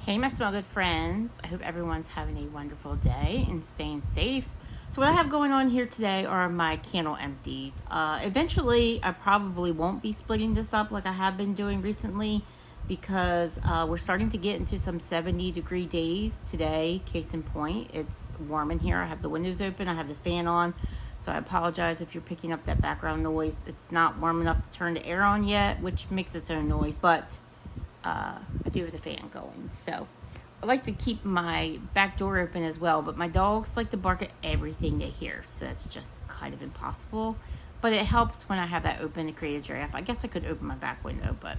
Hey, my smell good friends. I hope everyone's having a wonderful day and staying safe. So what I have going on here today are my candle empties. Eventually, I probably won't be splitting this up like I have been doing recently because we're starting to get into some 70-degree days today. Case in point, it's warm in here. I have the windows open. I have the fan on. So I apologize if you're picking up that background noise. It's not warm enough to turn the air on yet, which makes its own noise, but I do have the fan going. So I like to keep my back door open as well, but my dogs like to bark at everything they hear, so that's just kind of impossible. But it helps when I have that open to create a draft. I guess I could open my back window, but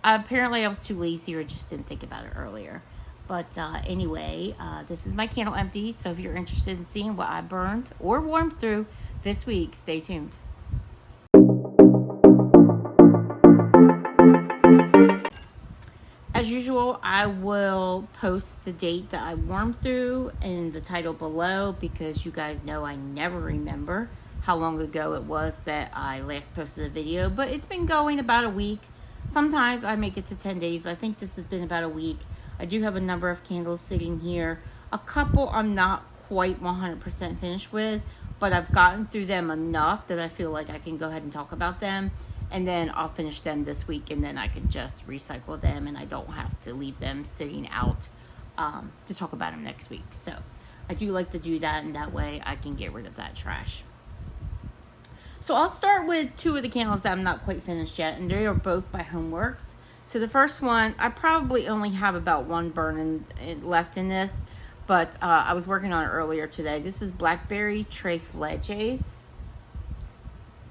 apparently I was too lazy or just didn't think about it earlier. But anyway, this is my candle empty, so if you're interested in seeing what I burned or warmed through this week, stay tuned. As usual, I will post the date that I warmed through in the title below because you guys know I never remember how long ago it was that I last posted a video. But it's been going about a week. Sometimes I make it to 10 days, but I think this has been about a week. I do have a number of candles sitting here. A couple I'm not quite 100% finished with, but I've gotten through them enough that I feel like I can go ahead and talk about them. And then I'll finish them this week, and then I can just recycle them, and I don't have to leave them sitting out to talk about them next week. So I do like to do that, and that way I can get rid of that trash. So I'll start with two of the candles that I'm not quite finished yet, and they are both by HomeWorx. So the first one, I probably only have about one burn left in this, but I was working on it earlier today. This is Blackberry Trace Leches.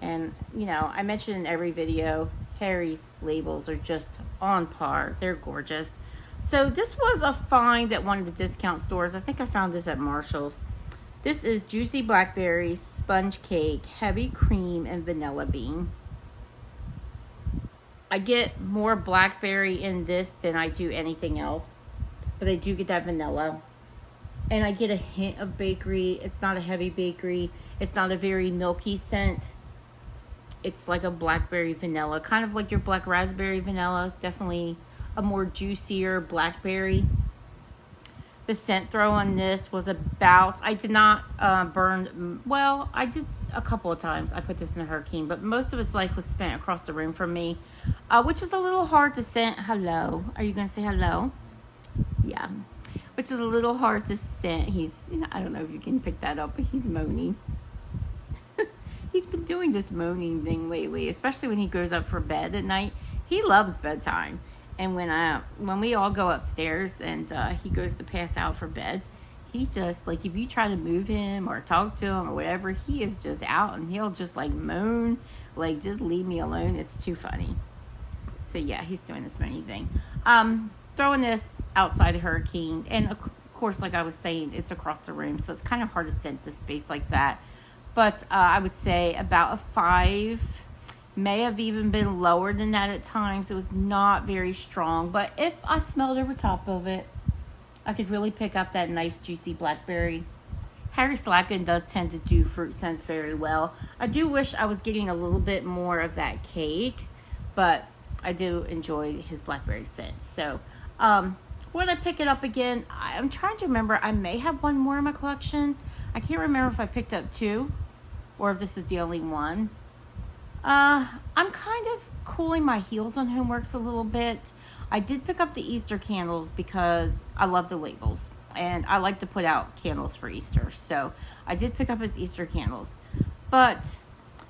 And, you know, I mentioned in every video, Harry's labels are just on par. They're gorgeous. So this was a find at one of the discount stores. I think I found this at Marshall's. This is Juicy Blackberry Sponge Cake, Heavy Cream, and Vanilla Bean. I get more blackberry in this than I do anything else. But I do get that vanilla. And I get a hint of bakery. It's not a heavy bakery. It's not a very milky scent. It's like a blackberry vanilla, kind of like your black raspberry vanilla. Definitely a more juicier blackberry. The scent throw on this was about, I did not burn, well, I did a couple of times. I put this in a hurricane, but most of its life was spent across the room from me, which is a little hard to scent. Hello. Are you going to say hello? Yeah. Which is a little hard to scent. I don't know if you can pick that up, but he's moaning. He's been doing this moaning thing lately, especially when he goes up for bed at night. He loves bedtime. And when we all go upstairs and he goes to pass out for bed, he just, like, if you try to move him or talk to him or whatever, he is just out and he'll just, like, moan, like, just leave me alone. It's too funny. So, yeah, he's doing this moaning thing. Throwing this outside the hurricane. And, of course, like I was saying, it's across the room, so it's kind of hard to scent this space like that. But I would say about a 5, may have even been lower than that at times. It was not very strong, but if I smelled over top of it, I could really pick up that nice juicy blackberry. Harry Slacken does tend to do fruit scents very well. I do wish I was getting a little bit more of that cake, but I do enjoy his blackberry scents. So when I pick it up again, I'm trying to remember, I may have one more in my collection. I can't remember if I picked up 2 or if this is the only one. I'm kind of cooling my heels on HomeWorx a little bit. I did pick up the Easter candles because I love the labels. And I like to put out candles for Easter. So I did pick up his Easter candles. But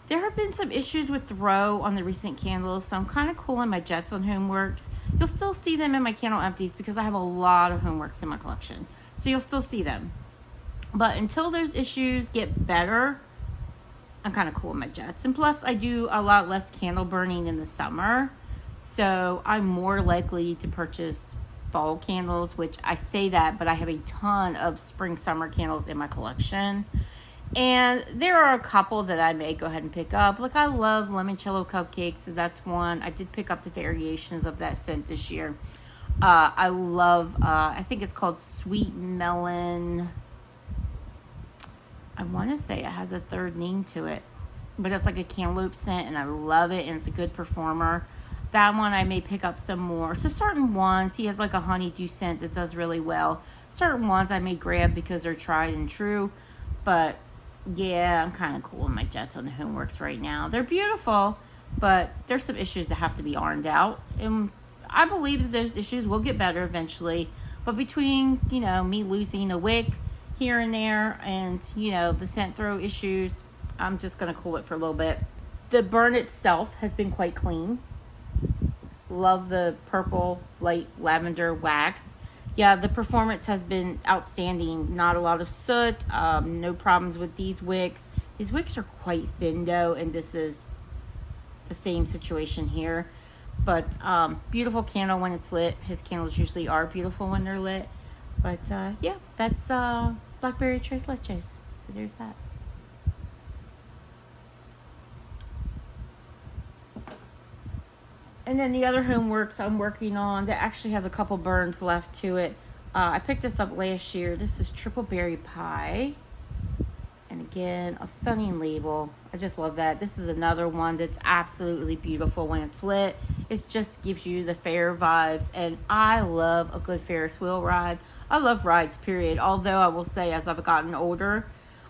there have been some issues with thru on the recent candles. So I'm kind of cooling my jets on HomeWorx. You'll still see them in my candle empties because I have a lot of HomeWorx in my collection. So you'll still see them. But until those issues get better, I'm kind of cool with my jets. And plus, I do a lot less candle burning in the summer. So I'm more likely to purchase fall candles, which I say that, but I have a ton of spring, summer candles in my collection. And there are a couple that I may go ahead and pick up. Like, I love limoncello cupcakes, so that's one. I did pick up the variations of that scent this year. I love, I think it's called Sweet Melon. I want to say it has a third name to it, but it's like a cantaloupe scent, and I love it, and it's a good performer. that one I may pick up some more. So certain ones, he has like a honeydew scent that does really well. Certain ones I may grab because they're tried and true. But yeah, I'm kind of cool in my Jets on the HomeWorx right now. They're beautiful, but there's some issues that have to be ironed out. And I believe that those issues will get better eventually. But between, you know, me losing a wick here and there and, you know, the scent throw issues, I'm just going to cool it for a little bit. The burn itself has been quite clean. Love the purple light lavender wax. Yeah, the performance has been outstanding. Not a lot of soot. No problems with these wicks. These wicks are quite thin though, and this is the same situation here. But beautiful candle when it's lit. His candles usually are beautiful when they're lit. But yeah, that's Blackberry Trace Leches. So there's that. And then the other HomeWorx I'm working on that actually has a couple burns left to it. I picked this up last year. This is Triple Berry Pie. And again, a stunning label. I just love that. This is another one that's absolutely beautiful when it's lit. It just gives you the fair vibes. And I love a good Ferris wheel ride. I love rides, period. Although I will say as I've gotten older,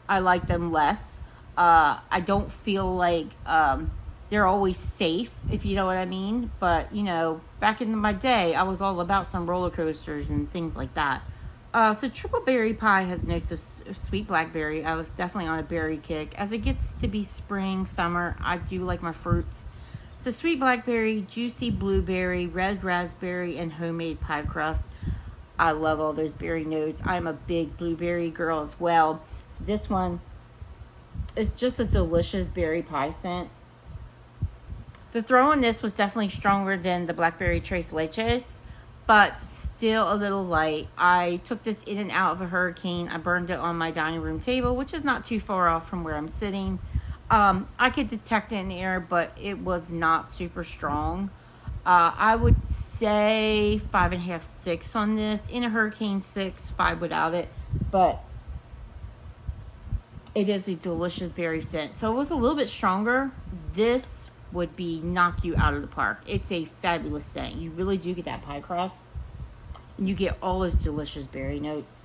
I like them less. I don't feel like they're always safe, if you know what I mean. But, you know, back in my day, I was all about some roller coasters and things like that. So Triple Berry Pie has notes of sweet blackberry. I was definitely on a berry kick. As it gets to be spring, summer, I do like my fruits. So sweet blackberry, juicy blueberry, red raspberry, and homemade pie crust. I love all those berry notes. I'm a big blueberry girl as well. So this one is just a delicious berry pie scent. The throw on this was definitely stronger than the Blackberry Trace Leches, but still a little light. I took this in and out of a hurricane. I burned it on my dining room table, which is not too far off from where I'm sitting. I could detect it in the air, but it was not super strong. I would say 5.5, 6 on this. In a hurricane, 6, 5 without it. But it is a delicious berry scent. So it was a little bit stronger. This would be knock you out of the park. It's a fabulous scent. You really do get that pie crust. And you get all those delicious berry notes.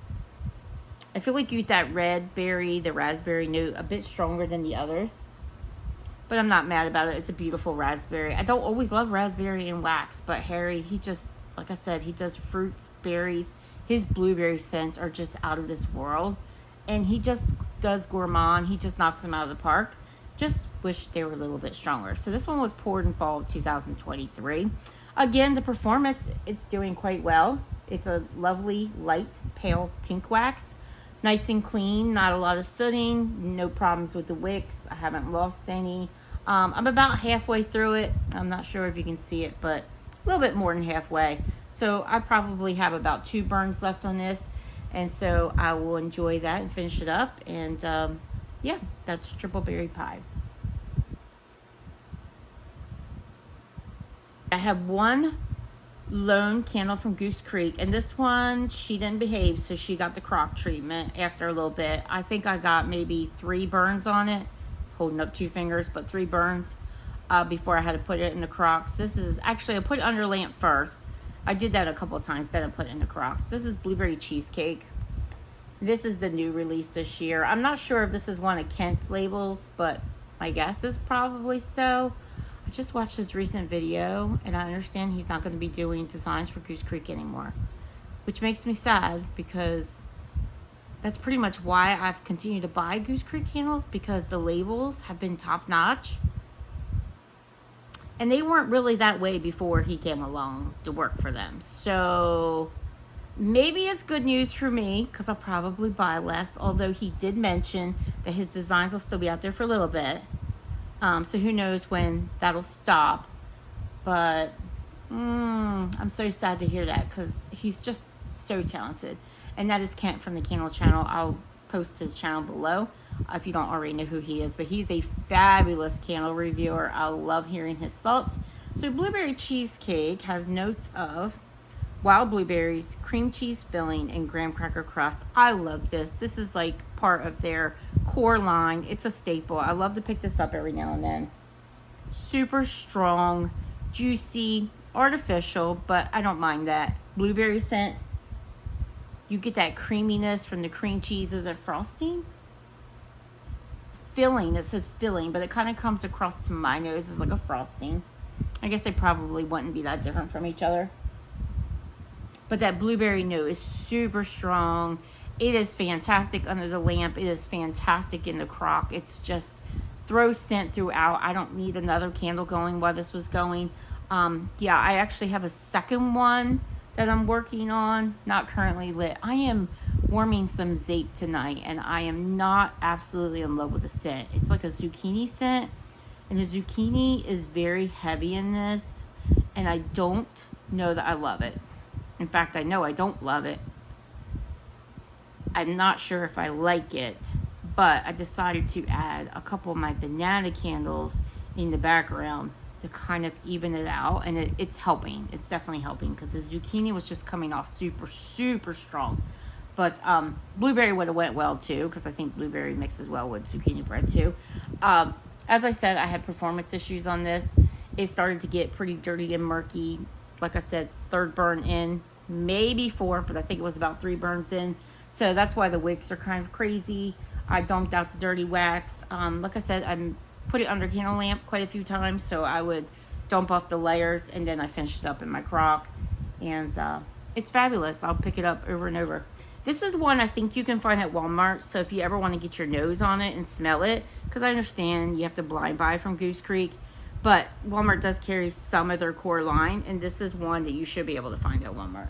I feel like you get that red berry, the raspberry note a bit stronger than the others. But I'm not mad about it. It's a beautiful raspberry. I don't always love raspberry and wax, but Harry, he just, like I said, he does fruits, berries. His blueberry scents are just out of this world. And he just does gourmand. He just knocks them out of the park. Just wish they were a little bit stronger. So this one was poured in fall of 2023. Again, the performance, it's doing quite well. It's a lovely, light, pale pink wax. Nice and clean, not a lot of sooting, no problems with the wicks. I haven't lost any. I'm about halfway through it. I'm not sure if you can see it, but a little bit more than halfway. So I probably have about 2 burns left on this. And so I will enjoy that and finish it up. And yeah, that's Triple Berry Pie. I have one lone candle from Goose Creek, and this one, she didn't behave, so she got the crock treatment after a little bit. I think I got maybe 3 burns on it, holding up 2 fingers, but 3 burns before I had to put it in the crocks. This is, actually, I put it under lamp first. I did that a couple of times, then I put it in the crocks. This is Blueberry Cheesecake. This is the new release this year. I'm not sure if this is one of Kent's labels, but my guess is probably so. I just watched his recent video, and I understand he's not going to be doing designs for Goose Creek anymore, which makes me sad because that's pretty much why I've continued to buy Goose Creek candles, because the labels have been top-notch. And they weren't really that way before he came along to work for them. So maybe it's good news for me because I'll probably buy less, although he did mention that his designs will still be out there for a little bit. So who knows when that'll stop. But I'm so sad to hear that because he's just so talented. And that is Kent from the Candle Channel. I'll post his channel below if you don't already know who he is. But he's a fabulous candle reviewer. I love hearing his thoughts. So Blueberry Cheesecake has notes of wild blueberries, cream cheese filling, and graham cracker crust. I love this. This is like part of their core line. It's a staple. I love to pick this up every now and then. Super strong, juicy, artificial, but I don't mind that. Blueberry scent. You get that creaminess from the cream cheese as a frosting. Filling, it says filling, but it kind of comes across to my nose as like a frosting. I guess they probably wouldn't be that different from each other. But that blueberry note is super strong. It is fantastic under the lamp. It is fantastic in the crock. It's just throw scent throughout. I don't need another candle going while this was going. Yeah, I actually have a second one that I'm working on, not currently lit. I am warming some Zape tonight, and I am not absolutely in love with the scent. It's like a zucchini scent, and the zucchini is very heavy in this, and I don't know that I love it. In fact, I know I don't love it. I'm not sure if I like it, but I decided to add a couple of my banana candles in the background to kind of even it out, and it's helping. It's definitely helping because the zucchini was just coming off super, super strong. But blueberry would have went well too, because I think blueberry mixes well with zucchini bread too. As I said, I had performance issues on this. It started to get pretty dirty and murky. Like I said, 3rd burn in, maybe 4th, but I think it was about 3 burns in. So that's why the wicks are kind of crazy. I dumped out the dirty wax. Like I said, I put it under candle lamp quite a few times, so I would dump off the layers, and then I finished it up in my crock. And it's fabulous. I'll pick it up over and over. This is one I think you can find at Walmart, so if you ever want to get your nose on it and smell it, because I understand you have to blind buy from Goose Creek, but Walmart does carry some of their core line, and this is one that you should be able to find at Walmart.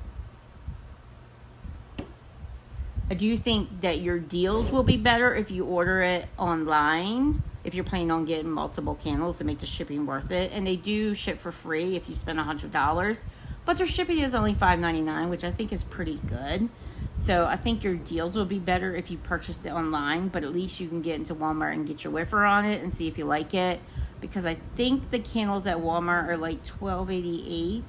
I do think that your deals will be better if you order it online, if you're planning on getting multiple candles to make the shipping worth it. And they do ship for free if you spend $100, but their shipping is only $5.99, which I think is pretty good. So I think your deals will be better if you purchase it online, but at least you can get into Walmart and get your whiffer on it and see if you like it. Because I think the candles at Walmart are like $12.88,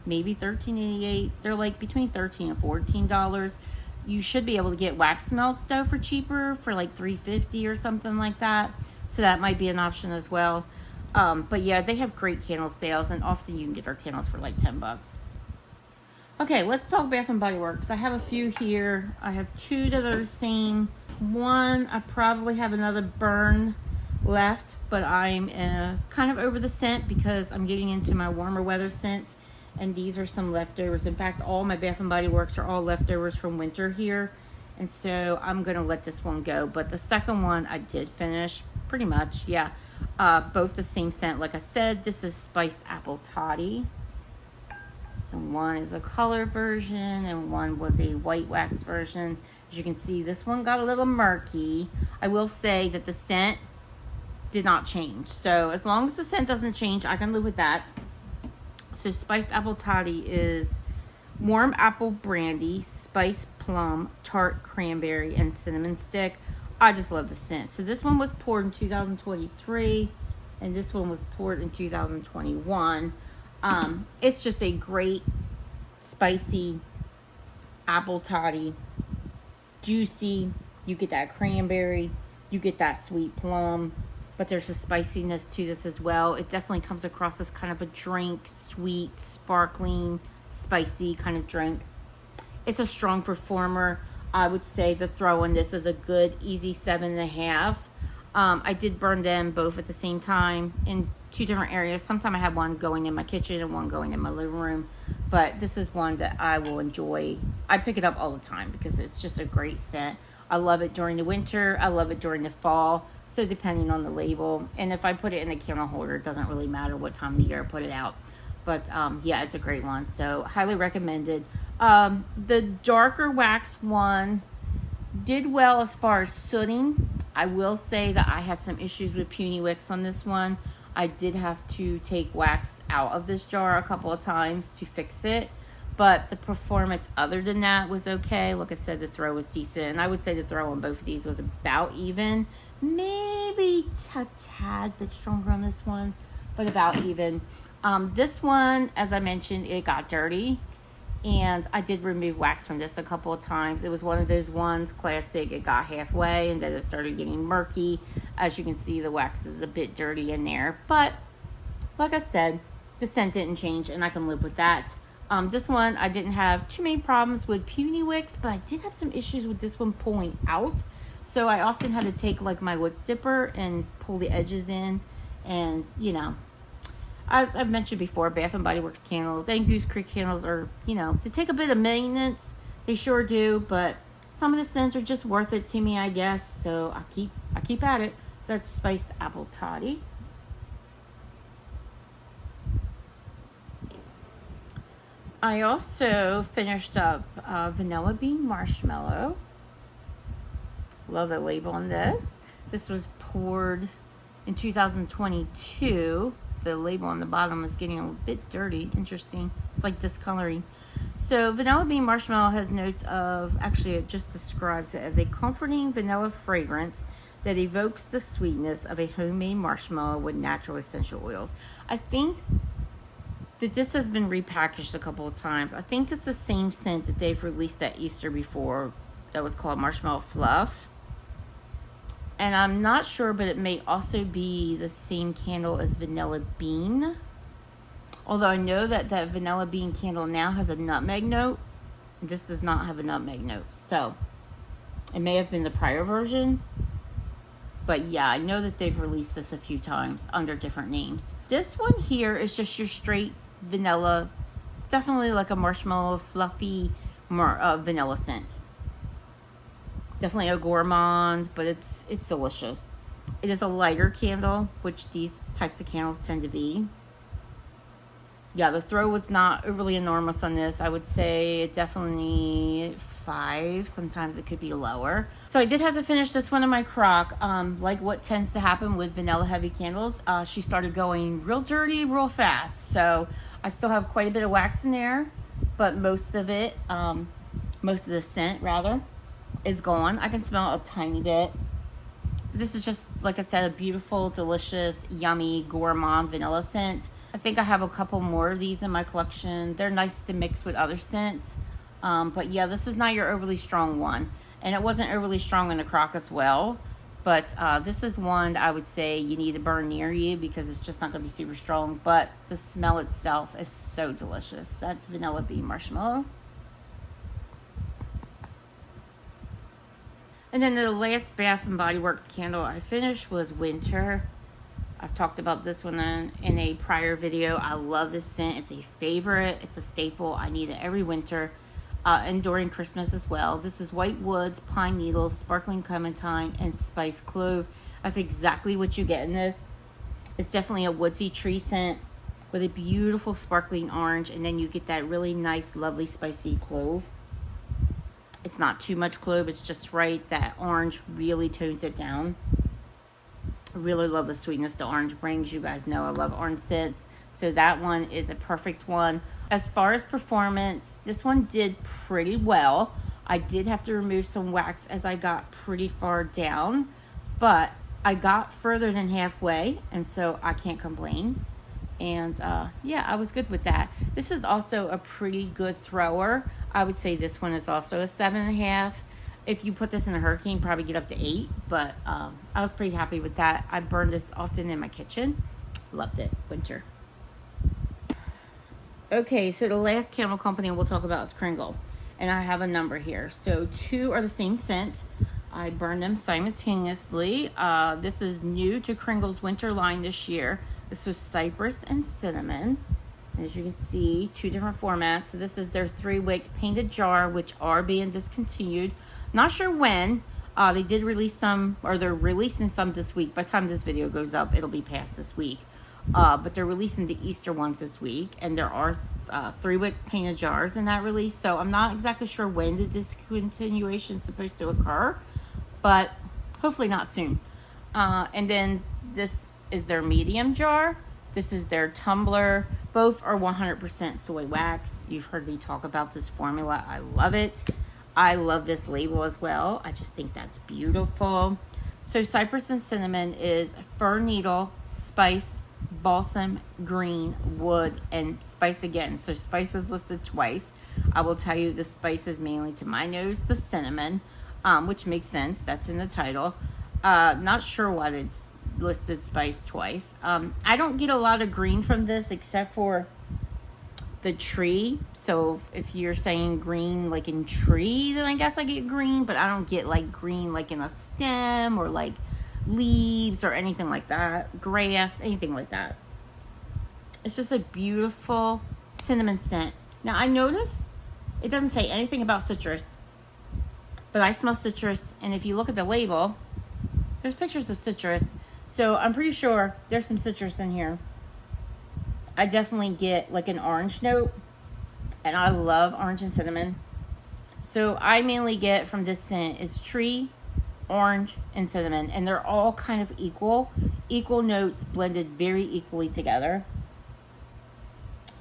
maybe $13.88. They're like between $13 and $14. You should be able to get wax melts though for cheaper, for like $3.50 or something like that. So that might be an option as well. But yeah, they have great candle sales, and often you can get our candles for like $10. Okay, let's talk Bath and Body Works. I have a few here. I have 2 that are the same. One, I probably have another burn left, but I'm kind of over the scent because I'm getting into my warmer weather scents. And these are some leftovers. In fact, all my Bath and Body Works are all leftovers from winter here. And so I'm going to let this one go. But the second one I did finish pretty much. Yeah. Both the same scent. Like I said, this is Spiced Apple Toddy. And one is a color version and one was a white wax version. As you can see, this one got a little murky. I will say that the scent did not change. So as long as the scent doesn't change, I can live with that. So Spiced Apple Toddy is warm apple brandy, spiced plum, tart cranberry, and cinnamon stick. I just love the scent. So this one was poured in 2023, and this one was poured in 2021. It's just a great spicy apple toddy, juicy. You get that cranberry, you get that sweet plum. But there's a spiciness to this as well. It definitely comes across as kind of a drink, sweet, sparkling, spicy kind of drink. It's a strong performer. I would say the throw in this is a good, easy 7.5. I did burn them both at the same time in 2 different areas. Sometimes I have one going in my kitchen and one going in my living room. But this is one that I will enjoy. I pick it up all the time because it's just a great scent. I love it during the winter. I love it during the fall. So depending on the label, and if I put it in a candle holder, it doesn't really matter what time of the year I put it out. But yeah, it's a great one. So highly recommended. The darker wax one did well as far as sooting. I will say that I had some issues with puny wicks on this one. I did have to take wax out of this jar a couple of times to fix it. But the performance other than that was okay. Like I said, the throw was decent. And I would say the throw on both of these was about even. Maybe a tad bit stronger on this one, but about even. This one, as I mentioned, it got dirty, and I did remove wax from this a couple of times. It was one of those ones, classic, it got halfway, and then it started getting murky. As you can see, the wax is a bit dirty in there, but like I said, the scent didn't change, and I can live with that. This one, I didn't have too many problems with puny wicks, but I did have some issues with this one pulling out. So I often had to take like my wick dipper and pull the edges in. And, you know, as I've mentioned before, Bath and Body Works candles and Goose Creek candles are, you know, they take a bit of maintenance. They sure do, but some of the scents are just worth it to me, I guess. So I keep at it. So that's Spiced Apple Toddy. I also finished up Vanilla Bean Marshmallow. Love the label on this. This was poured in 2022. The label on the bottom is getting a bit dirty. Interesting. It's like discoloring. So Vanilla Bean Marshmallow has notes of, actually it just describes it as a comforting vanilla fragrance that evokes the sweetness of a homemade marshmallow with natural essential oils. I think that this has been repackaged a couple of times. I think it's the same scent that they've released at Easter before that was called Marshmallow Fluff. And I'm not sure, but it may also be the same candle as Vanilla Bean. Although I know that that Vanilla Bean candle now has a nutmeg note. This does not have a nutmeg note. So it may have been the prior version. But yeah, I know that they've released this a few times under different names. This one here is just your straight vanilla, definitely like a marshmallow fluffy vanilla scent. Definitely a gourmand, but it's delicious. It is a lighter candle, which these types of candles tend to be. Yeah, the throw was not overly enormous on this. I would say it definitely 5. Sometimes it could be lower. So I did have to finish this one in my crock. Like what tends to happen with vanilla heavy candles, she started going real dirty real fast. So I still have quite a bit of wax in there, but most of it, most of the scent rather, is gone. I can smell a tiny bit. This is just, like I said, a beautiful, delicious, yummy, gourmand vanilla scent. I think I have a couple more of these in my collection. They're nice to mix with other scents. But yeah, this is not your overly strong one. And it wasn't overly strong in the crock as well. But this is one that I would say you need to burn near you because it's just not going to be super strong. But the smell itself is so delicious. That's Vanilla Bean Marshmallow. And then the last Bath and Body Works candle I finished was Winter. I've talked about this one in a prior video. I love this scent. It's a favorite. It's a staple. I need it every winter and during Christmas as well. This is White Woods, Pine Needles, Sparkling Clementine, and Spice Clove. That's exactly what you get in this. It's definitely a woodsy tree scent with a beautiful sparkling orange, and then you get that really nice, lovely, spicy clove. It's not too much clove. It's just right. That orange really tones it down. I really love the sweetness the orange brings. You guys know I love orange scents. So that one is a perfect one. As far as performance, this one did pretty well. I did have to remove some wax as I got pretty far down. But I got further than halfway. And so I can't complain. And yeah, I was good with that. This is also a pretty good thrower. I would say this one is also a 7.5. If you put this in a hurricane, probably get up to 8. But I was pretty happy with that. I burn this often in my kitchen. Loved it. Winter. Okay, so the last candle company we'll talk about is Kringle. And I have a number here. So 2 are the same scent. I burned them simultaneously. This is new to Kringle's winter line this year. This was Cypress and Cinnamon. As you can see, 2 different formats. So this is their 3-wick painted jar, which are being discontinued. Not sure when. They did release some, or they're releasing some this week. By the time this video goes up, it'll be past this week. But they're releasing the Easter ones this week. And there are 3-wick painted jars in that release. So I'm not exactly sure when the discontinuation is supposed to occur. But hopefully not soon. And then this is their medium jar. This is their tumbler. Both are 100% soy wax. You've heard me talk about this formula. I love it. I love this label as well. I just think that's beautiful. So Cypress and Cinnamon is fir needle, spice, balsam, green, wood, and spice again. So spice is listed twice. I will tell you the spice is mainly to my nose, the cinnamon, which makes sense. That's in the title. Not sure what it's listed spice twice. I don't get a lot of green from this except for the tree. So if you're saying green like in tree, then I guess I get green, but I don't get like green like in a stem or like leaves or anything like that, grass, anything like that. It's just a beautiful cinnamon scent. Now I notice it doesn't say anything about citrus, but I smell citrus, and if you look at the label, there's pictures of citrus, so I'm pretty sure there's some citrus in here. I definitely get like an orange note, and I love orange and cinnamon. So I mainly get from this scent is tree, orange, and cinnamon, and they're all kind of equal notes blended very equally together.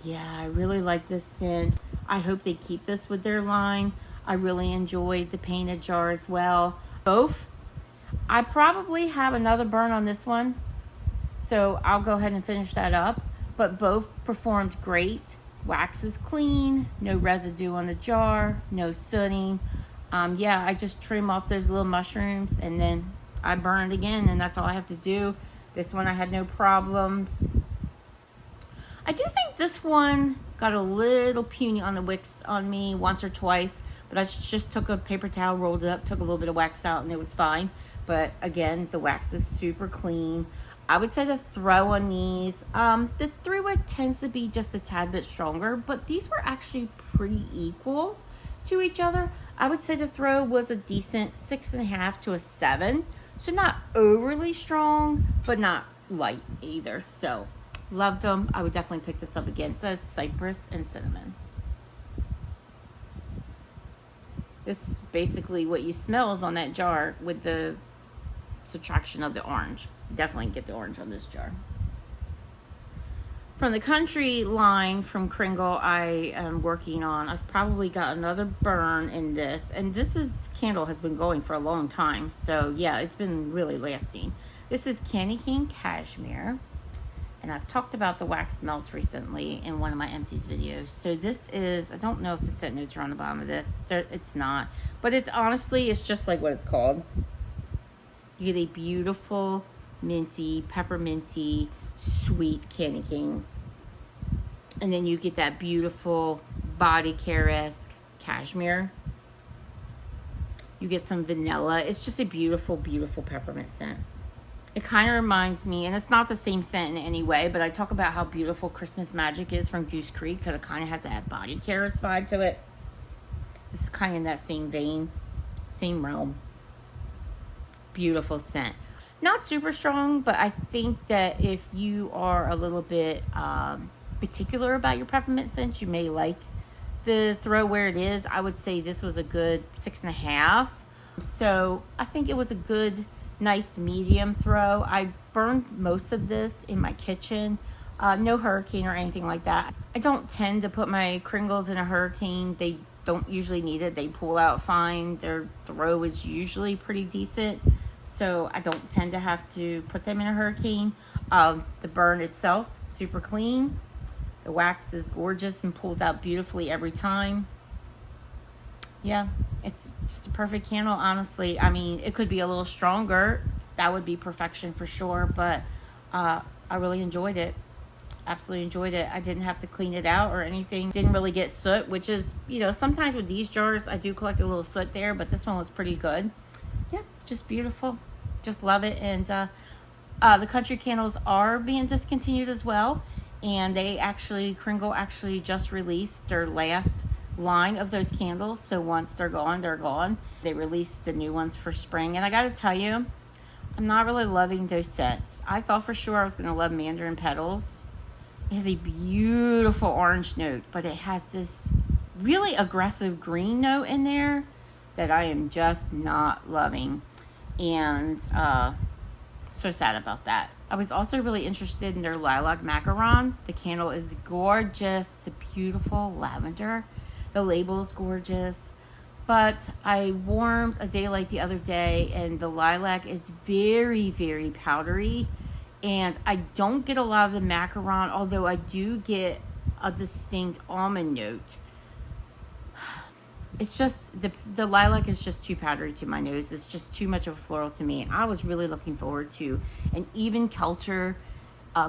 Yeah, I really like this scent. I hope they keep this with their line. I really enjoyed the painted jar as well. Both. I probably have another burn on this one, so I'll go ahead and finish that up. But both performed great. Wax is clean, no residue on the jar, no sooting. Yeah, I just trim off those little mushrooms and then I burn it again, and that's all I have to do. This one I had no problems. I do think this one got a little puny on the wicks on me once or twice, but I just took a paper towel, rolled it up, took a little bit of wax out, and it was fine. But again, the wax is super clean. I would say the throw on these, the thru-wick tends to be just a tad bit stronger, but these were actually pretty equal to each other. I would say the throw was a decent 6.5 to a 7. So not overly strong, but not light either. So loved them. I would definitely pick this up again. It says Cypress and cinnamon. This is basically what you smell is on that jar with the subtraction of the orange. Definitely get the orange on this jar. From the country line from Kringle, I am working on, I've probably got another burn in this, and this candle has been going for a long time, so yeah, it's been really lasting. This is Candy Cane Cashmere, and I've talked about the wax melts recently in one of my Empties videos. So this is, I don't know if the scent notes are on the bottom of this. It's not, but it's honestly, it's just like what it's called. You get a beautiful minty, pepperminty, sweet candy cane. And then you get that beautiful body care-esque cashmere. You get some vanilla. It's just a beautiful, beautiful peppermint scent. It kind of reminds me, and it's not the same scent in any way, but I talk about how beautiful Christmas Magic is from Goose Creek because it kind of has that body care-esque vibe to it. This is kind of in that same vein, same realm. Beautiful scent. Not super strong, but I think that if you are a little bit particular about your peppermint scent, you may like the throw where it is. I would say this was a good 6.5. So I think it was a good, nice medium throw. I burned most of this in my kitchen. No hurricane or anything like that. I don't tend to put my Kringles in a hurricane. They don't usually need it. They pull out fine. Their throw is usually pretty decent. So I don't tend to have to put them in a hurricane. The burn itself, super clean. The wax is gorgeous and pulls out beautifully every time. Yeah, it's just a perfect candle, honestly. I mean, it could be a little stronger. That would be perfection for sure. But I really enjoyed it. Absolutely enjoyed it. I didn't have to clean it out or anything. Didn't really get soot, which is, you know, sometimes with these jars, I do collect a little soot there. But this one was pretty good. Yeah, just beautiful. Just love it. And the country candles are being discontinued as well, and Kringle actually just released their last line of those candles. So once they're gone, they're gone. They released the new ones for spring, and I gotta tell you, I'm not really loving those scents. I thought for sure I was gonna love Mandarin Petals. It has a beautiful orange note, but it has this really aggressive green note in there that I am just not loving. And so sad about that. I was also really interested in their lilac macaron. The candle is gorgeous. It's a beautiful lavender. The label is gorgeous. But I warmed a daylight the other day, and the lilac is very, very powdery. And I don't get a lot of the macaron, although I do get a distinct almond note. it's just, the lilac is just too powdery to my nose. It's just too much of a floral to me. And I was really looking forward to an even culture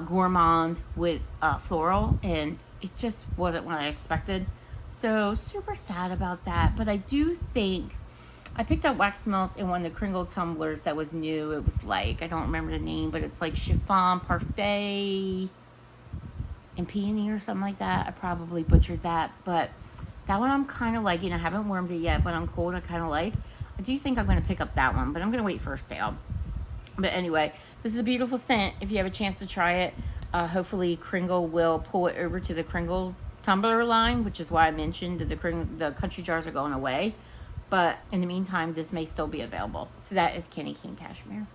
gourmand with floral, and it just wasn't what I expected. So super sad about that. But I do think I picked up wax melts in one of the Kringle tumblers that was new. It was like, I don't remember the name, but it's like chiffon parfait and peony or something like that. I probably butchered that, but that one I'm kind of liking. I haven't warmed it yet, but on cold I kind of like. I do think I'm going to pick up that one, but I'm going to wait for a sale. But anyway, this is a beautiful scent. If you have a chance to try it, hopefully Kringle will pull it over to the Kringle tumbler line, which is why I mentioned that the country jars are going away. But in the meantime, this may still be available. So that is Candy Cane Cashmere.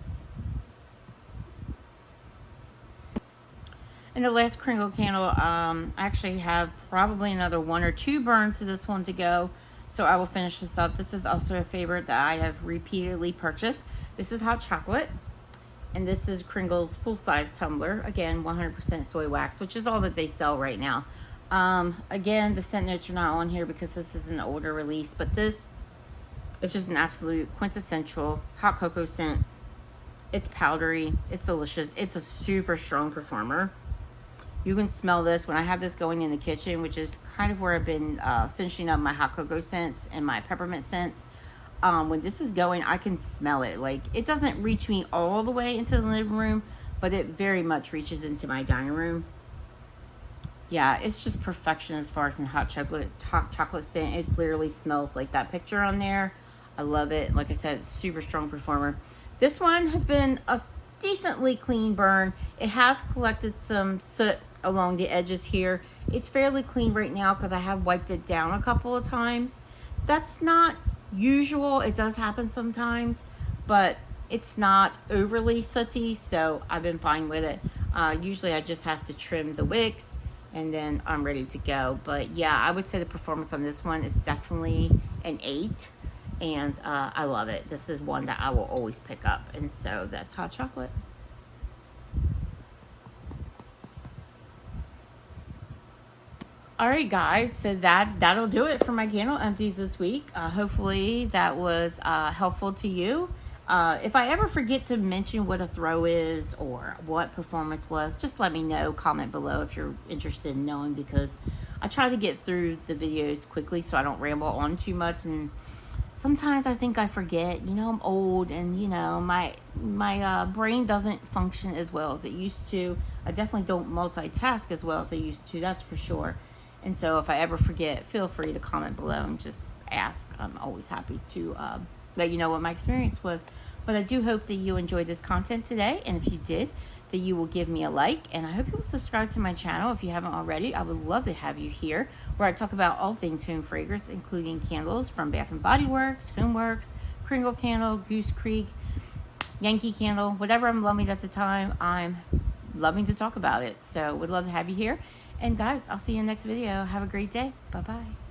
And the last Kringle candle, I actually have probably another 1 or 2 burns to this one to go. So I will finish this up. This is also a favorite that I have repeatedly purchased. This is hot chocolate. And this is Kringle's full-size tumbler. Again, 100% soy wax, which is all that they sell right now. Again, the scent notes are not on here because this is an older release. But this is just an absolute quintessential hot cocoa scent. It's powdery. It's delicious. It's a super strong performer. You can smell this when I have this going in the kitchen, which is kind of where I've been finishing up my hot cocoa scents and my peppermint scents. When this is going, I can smell it. Like, it doesn't reach me all the way into the living room, but it very much reaches into my dining room. Yeah, it's just perfection as far as in hot chocolate scent. It clearly smells like that picture on there. I love it. Like I said, it's super strong performer. This one has been a decently clean burn. It has collected some soot along the edges here. It's fairly clean right now because I have wiped it down a couple of times. That's not usual. It does happen sometimes, but it's not overly sooty, so I've been fine with it. Usually I just have to trim the wicks and then I'm ready to go. But yeah, I would say the performance on this one is definitely an 8, and I love it. This is one that I will always pick up, and so that's hot chocolate. Alright guys, so that'll do it for my candle empties this week. Hopefully that was helpful to you. If I ever forget to mention what a throw is or what performance was, just let me know. Comment below if you're interested in knowing, because I try to get through the videos quickly so I don't ramble on too much, and sometimes I think I forget. You know, I'm old, and you know, my brain doesn't function as well as it used to. I definitely don't multitask as well as I used to, that's for sure. And so if I ever forget, feel free to comment below and just ask. I'm always happy to let you know what my experience was. But I do hope that you enjoyed this content today. And if you did, that you will give me a like. And I hope you will subscribe to my channel if you haven't already. I would love to have you here, where I talk about all things home fragrance, including candles from Bath & Body Works, HomeWorx, Kringle Candle, Goose Creek, Yankee Candle, whatever I'm loving at the time, I'm loving to talk about it. So would love to have you here. And guys, I'll see you in the next video. Have a great day. Bye-bye.